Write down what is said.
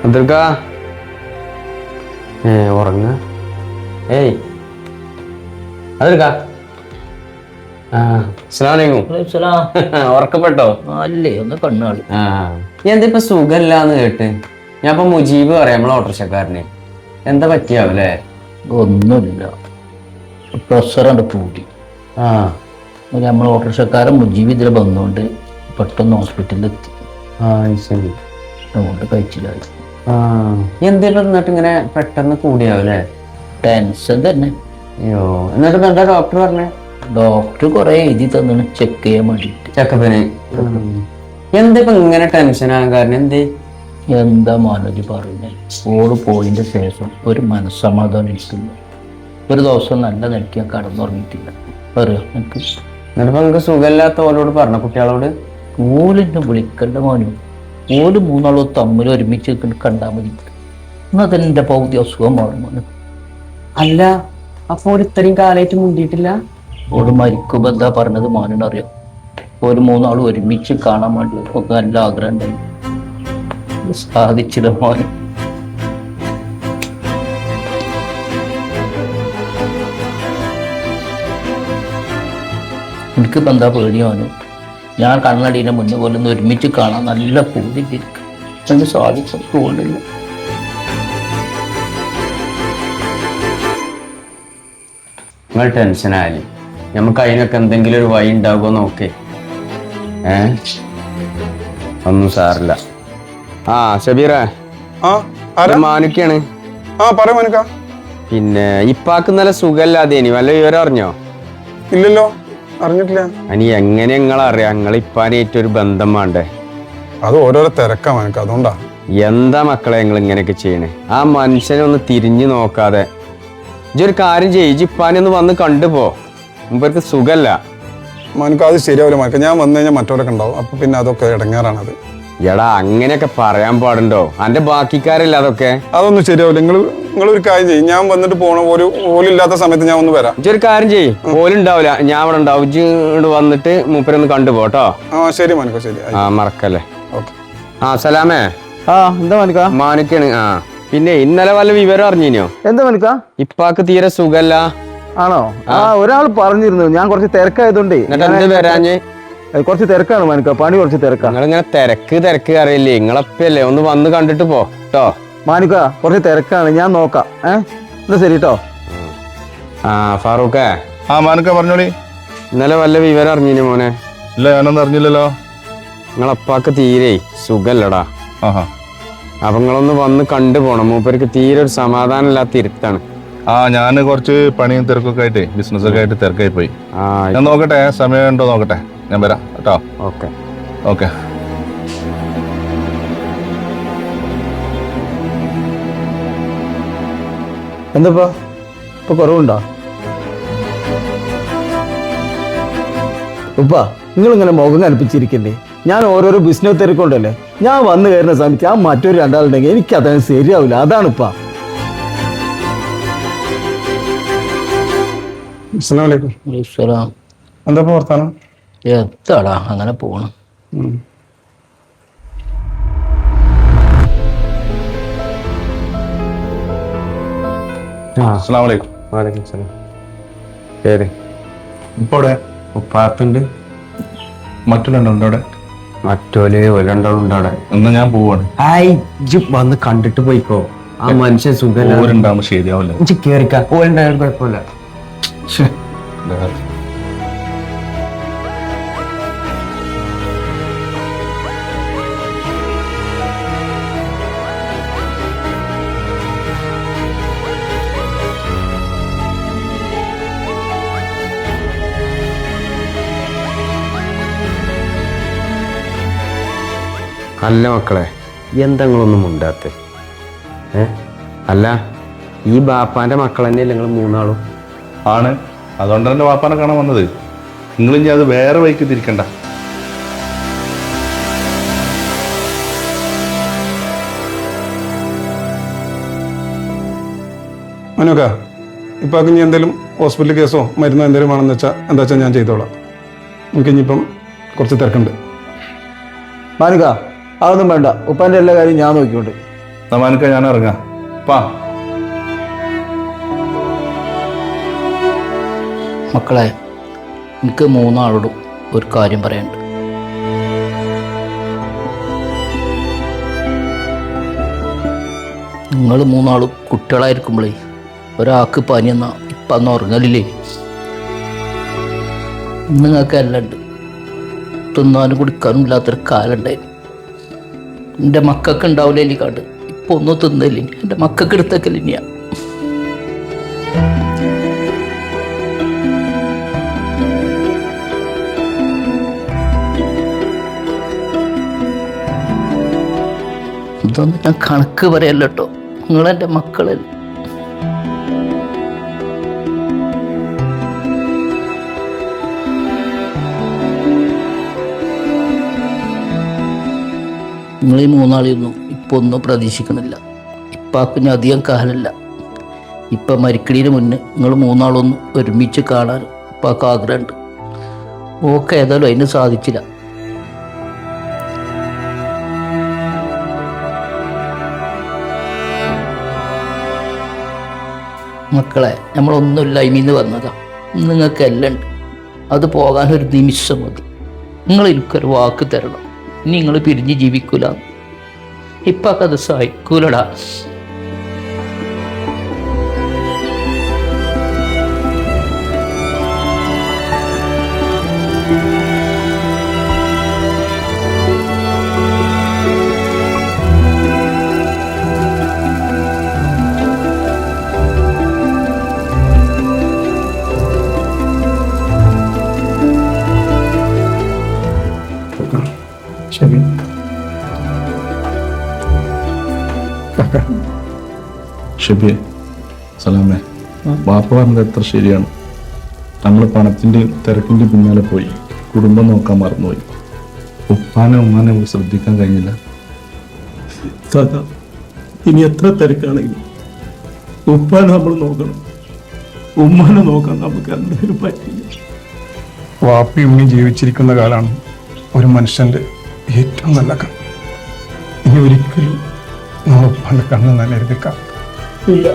അതെടുക്കാ ഉറങ്ങ ഏയ് അതെടുക്കാ ഉറക്കപ്പെട്ടോ? അല്ലേ ഒന്ന് കണ്ണാളി. എന്തിപ്പോ സുഖമില്ലാന്ന് കേട്ട്. ഞാൻ ഇപ്പൊ മുജീബ് പറയാം നമ്മളെ ഓട്ടോറിക്ഷക്കാരന്. എന്താ പറ്റിയാവല്ലേ? ഒന്നുമില്ല, പ്രഷറുണ്ട് കൂടി. നമ്മളെ ഓട്ടോറിക്ഷക്കാരൻ മുജീബ് ഇതിൽ വന്നുകൊണ്ട് പെട്ടെന്ന് ഹോസ്പിറ്റലിൽ എത്തി. ശരി. അതുകൊണ്ട് കഴിച്ചില്ലായി. എന്തെങ്കിലും എന്നിട്ട് ഇങ്ങനെ പെട്ടെന്ന് കൂടിയാവല്ലേ? ടെൻഷൻ തന്നെ. അയ്യോ, എന്നിട്ട് എന്താ ഡോക്ടർ പറഞ്ഞേ? ഡോക്ടർ കുറെ എഴുതി തന്നിന് ചെക്ക് ചെയ്യാൻ വേണ്ടിട്ട്. ചെക്കപ്പിന് എന്തിപ്പോ ഇങ്ങനെ ടെൻഷൻ ആകാൻ കാരണം? എന്താ മാനോജി പറയുന്നത്? ഓള് പോയിന്റെ ശേഷം ഒരു മനസ്സമാധാനം എനിക്കില്ല. ഒരു ദിവസം നല്ല നിലയ്ക്ക് ഞാൻ കടന്നുറങ്ങിയിട്ടില്ല. പറയാ എനിക്ക് എന്നിട്ടിപ്പോ നിങ്ങക്ക് സുഖമില്ലാത്ത ഓലോട് പറഞ്ഞ കുട്ടികളോട്? ഓലെന്നെ വിളിക്കണ്ട മോനും. ഓല് മൂന്നാളോ തമ്മിൽ ഒരുമിച്ച് കണ്ടാൽ മതി. എന്നാൽ തന്നെ എൻ്റെ പൗതി അസുഖം മാറും മോന്. അല്ല, അപ്പോൾ ഇത്രയും കാലമായിട്ട് മുണ്ടിയിട്ടില്ല? ഓട് മരിക്കുമ്പോ എന്താ പറഞ്ഞത് മോനറിയാം? ഒരു മൂന്നാളും ഒരുമിച്ച് കാണാൻ വേണ്ടി ഒക്കെ നല്ല ആഗ്രഹം ഉണ്ടായി. സാധിച്ചില്ല മോന്. എനിക്കിപ്പോൾ എന്താ പേടിയാനു? ഞാൻ കണ്ണടീനെ മുന്നേ പോലെ ഒന്ന് ഒരുമിച്ച് കാണാൻ നല്ല പൂതിട്ടിരിക്കും. എനിക്ക് സാധിച്ചു തോന്നില്ല. നിങ്ങൾ ടെൻഷനായി. നമുക്ക് അതിനൊക്കെ എന്തെങ്കിലും ഒരു വഴി ഉണ്ടാകുമോ നോക്കേ. ഒന്നും സാറില്ല. ഷബീറേ, മാനുക്കാണ്. പിന്നെ ഇപ്പാക്ക് നല്ല സുഖമില്ലാതെ വല്ല വിവരം അറിഞ്ഞോ? ഇല്ലല്ലോ, അറിഞ്ഞിട്ടില്ല. അനി എങ്ങനെ നിങ്ങളറിയാം? നിങ്ങൾ ഇപ്പാനായിട്ടൊരു ബന്ധം വേണ്ടേ? അത് ഓരോരോ തിരക്കാ മനക്ക്, അതുകൊണ്ടാ. എന്താ മക്കളെ നിങ്ങൾ ഇങ്ങനെയൊക്കെ ചെയ്യണേ? ആ മനുഷ്യനെ ഒന്ന് തിരിഞ്ഞു നോക്കാതെ ഇജൊരു കാര്യം ചെയ്യ്, ഇപ്പാനൊന്ന് വന്ന് കണ്ടുപോ. മുമ്പർക്ക് സുഖല്ല മനക്ക്. അത് ശരിയാവില്ല മനക്ക്. ഞാൻ വന്നു കഴിഞ്ഞാൽ മറ്റവരൊക്കെ ഉണ്ടാവും. അപ്പൊ പിന്നെ അതൊക്കെ ഇടങ്ങാറാണത്. എടാ, അങ്ങനെയൊക്കെ പറയാൻ പാടുണ്ടോ? അന്റെ ബാക്കിക്കാരല്ല അതൊക്കെ. അതൊന്നും ശരിയാവില്ല. നിങ്ങളൊരു കാര്യം ചെയ്യും, ഞാൻ വന്നിട്ട് പോണ ഓലില്ലാത്ത സമയത്ത് ഞാൻ ഒന്ന് വരാം. ഇജൊരു കാര്യം ചെയ്യ്, ഓലുണ്ടാവില്ല, ഞാൻ അവിടെ ഉണ്ടാവും. ഇജ് വന്നിട്ട് മൂപ്പരൊന്ന് കണ്ടുപോട്ടോ. ശരി മനക്കോ, ശരി. മറക്കല്ലേ. ഓക്കെ. സലാമേ. എന്താ മനക്ക? മാനുക്കാണ്. പിന്നെ ഇന്നലെ വല്ല വിവരം അറിഞ്ഞിനോ? എന്താ മനക്ക? ഇപ്പാക്ക് തീരെ സുഖല്ല. ആണോ? ഒരാൾ പറഞ്ഞിരുന്നു. ഞാൻ കുറച്ച് തിരക്കായതുകൊണ്ടേ. വരാഞ്ഞ്? കുറച്ച് തിരക്കാണ് മനക്ക, പണി കുറച്ച് തിരക്കാണ്. നിങ്ങളിങ്ങനെ തിരക്ക് അറിയില്ലേ? നിങ്ങളപ്പല്ലേ, ഒന്ന് വന്ന് കണ്ടിട്ട് പോ കേട്ടോ. മാനുക്ക കുറച്ച് തിരക്കാണ്, ഞാൻ നോക്കാം. എന്നാ ശരി കേട്ടോ. ഫാറൂഖേ. മാനക്ക പറഞ്ഞോളി. ഇന്നലെ വല്ല വിവരം അറിഞ്ഞിനു മോനെ? ഇല്ല, ഞാനൊന്നും അറിഞ്ഞില്ലല്ലോ. നിങ്ങളപ്പാക്ക് തീരെ സുഖല്ലടാ. അപ്പൊ നിങ്ങളൊന്ന് വന്ന് കണ്ടു പോണം. മൂപ്പർക്ക് തീരെ ഒരു സമാധാനം ഇല്ലാത്ത ഇരുത്താണ്. ഞാൻ കുറച്ച് പണിയും തിരക്കൊക്കെ ആയിട്ട്, ബിസിനസ്സൊക്കെ ആയിട്ട് തിരക്കായി പോയി. ഞാൻ നോക്കട്ടെ, സമയം ഉണ്ടോ നോക്കട്ടെ, ഞാൻ വരാം കേട്ടോ. Okay okay. എന്താ ഇപ്പൊ കുറവുണ്ടോ ഉപ്പ? നിങ്ങളിങ്ങനെ മുഖം കൽപ്പിച്ചിരിക്കണ്ടേ? ഞാൻ ഓരോരോ ബിസിനസ് തിരക്കൊണ്ടല്ലേ. ഞാൻ വന്നു കയറുന്ന സമയത്ത് മറ്റൊരു രണ്ടാളുണ്ടെങ്കിൽ എനിക്ക് അതാണ് ശരിയാവില്ല. അതാണ് ഇപ്പ. എന്താ വർത്താനം? എത്താടാ അങ്ങനെ പോണം. ഉപ്പാപ്പുണ്ട്. മറ്റുള്ളുണ്ട് അവിടെ? മറ്റോല് ഒരണ്ടാളുണ്ട് അവിടെ. എന്നാ ഞാൻ പോവാണ്. വന്ന് കണ്ടിട്ട് പോയിക്കോ. ആ മനുഷ്യൻ സുഖം ശരിയാവില്ല. കേറിക്കാ. ഓലുണ്ടായാലും കുഴപ്പമില്ല. അല്ല മക്കളെ, എന്തെങ്കിലൊന്നും ഉണ്ടാത്തെ? അല്ല, ഈ ബാപ്പാന്റെ മക്കൾ തന്നെയല്ലേ നിങ്ങൾ മൂന്നാളും? ആണ്, അതുകൊണ്ട് തന്നെ വാപ്പാനെ കാണാൻ വന്നത്. നിങ്ങളിനി അത് വേറെ വഴിക്ക് തിരിക്കണ്ട. മനോക്ക, ഇപ്പം ഇനി എന്തെങ്കിലും ഹോസ്പിറ്റൽ കേസോ മരുന്നോ എന്തെങ്കിലും വേണമെന്ന് വെച്ചാൽ എന്താ വെച്ചാൽ ഞാൻ ചെയ്തോളാം. നമുക്ക് ഇനിയിപ്പം കുറച്ച് തിരക്കുണ്ട്. മാനുക, അതൊന്നും വേണ്ട. ഉപ്പാൻ്റെ എല്ലാ കാര്യം ഞാൻ നോക്കിക്കൊണ്ട്. സമാനിക്ക ഞാൻ ഇറങ്ങാം പാ. മക്കളെ, എനിക്ക് മൂന്നാളോടും ഒരു കാര്യം പറയാനുണ്ട്. നിങ്ങൾ മൂന്നാളും കുട്ടികളായിരിക്കുമ്പോഴേ ഒരാൾക്ക് പനി എന്നാ ഇപ്പം അന്ന് ഉറങ്ങലില്ലേ? നിങ്ങൾക്ക് എല്ലാം ഉണ്ട്. തിന്നാനും കുടിക്കാനും ഇല്ലാത്തൊരു കാലം ഉണ്ടായിരുന്നു. എൻ്റെ മക്കൾക്ക് ഉണ്ടാവില്ല ഇനി കണ്ട്. ഇപ്പൊ ഒന്നും തിന്നില്ല. എൻ്റെ മക്കൾക്ക് എടുത്തേക്കല്ല ഇനിയാ. ഇതൊന്നും ഞാൻ കണക്ക് പറയല്ല കേട്ടോ. നിങ്ങളെൻ്റെ മക്കളല്ലേ. നിങ്ങൾ ഈ മൂന്നാളിയൊന്നും ഇപ്പോൾ ഒന്നും പ്രതീക്ഷിക്കണില്ല. ഇപ്പാക്ക് ഇനി അധികം കാലമല്ല. ഇപ്പം മരിക്കണീന് മുന്നേ നിങ്ങൾ മൂന്നാളൊന്നും ഒരുമിച്ച് കാണാൻ ഇപ്പാക്ക് ആഗ്രഹമുണ്ട്. ഓക്കെ, ഏതായാലും അതിന് സാധിച്ചില്ല. മക്കളെ, നമ്മളൊന്നുമില്ല ഇനിന്ന് വന്നതാ. നിങ്ങൾക്ക് എല്ലാം ഉണ്ട്. അത് പോകാനൊരു നിമിഷം മതി. നിങ്ങൾ എനിക്കൊരു വാക്ക് തരണം. ഇനി നിങ്ങൾ പിരിഞ്ഞ് ജീവിക്കൂല. ഇപ്പൊക്കെ അത് സഹിക്കൂലടാ. ശരി ഷബിയെ, സലാമേ, ബാപ്പ പറഞ്ഞത് എത്ര ശരിയാണ്. നമ്മൾ പണത്തിൻ്റെയും തിരക്കിൻ്റെയും പിന്നാലെ പോയി കുടുംബം നോക്കാൻ മറന്നുപോയി. ഉപ്പാനെ ഉമ്മാനെ ശ്രദ്ധിക്കാൻ കഴിഞ്ഞില്ല. സദാ ഇനി എത്ര തിരക്കാണെങ്കിലും ഉപ്പാനെ നമ്മൾ നോക്കണം. ഉമ്മാനെ നോക്കാൻ നമുക്ക് എന്തെങ്കിലും പറ്റില്ല. വാപ്പയും ഉമ്മയും ജീവിച്ചിരിക്കുന്ന കാലമാണ് ഒരു മനുഷ്യന്റെ ഏറ്റവും നല്ല കാലം. ഇനി ഒരിക്കലും നമ്മൾ ഉപ്പാന്റെ കണ്ണ് നനരുതിക്കാം. ഇല്ല,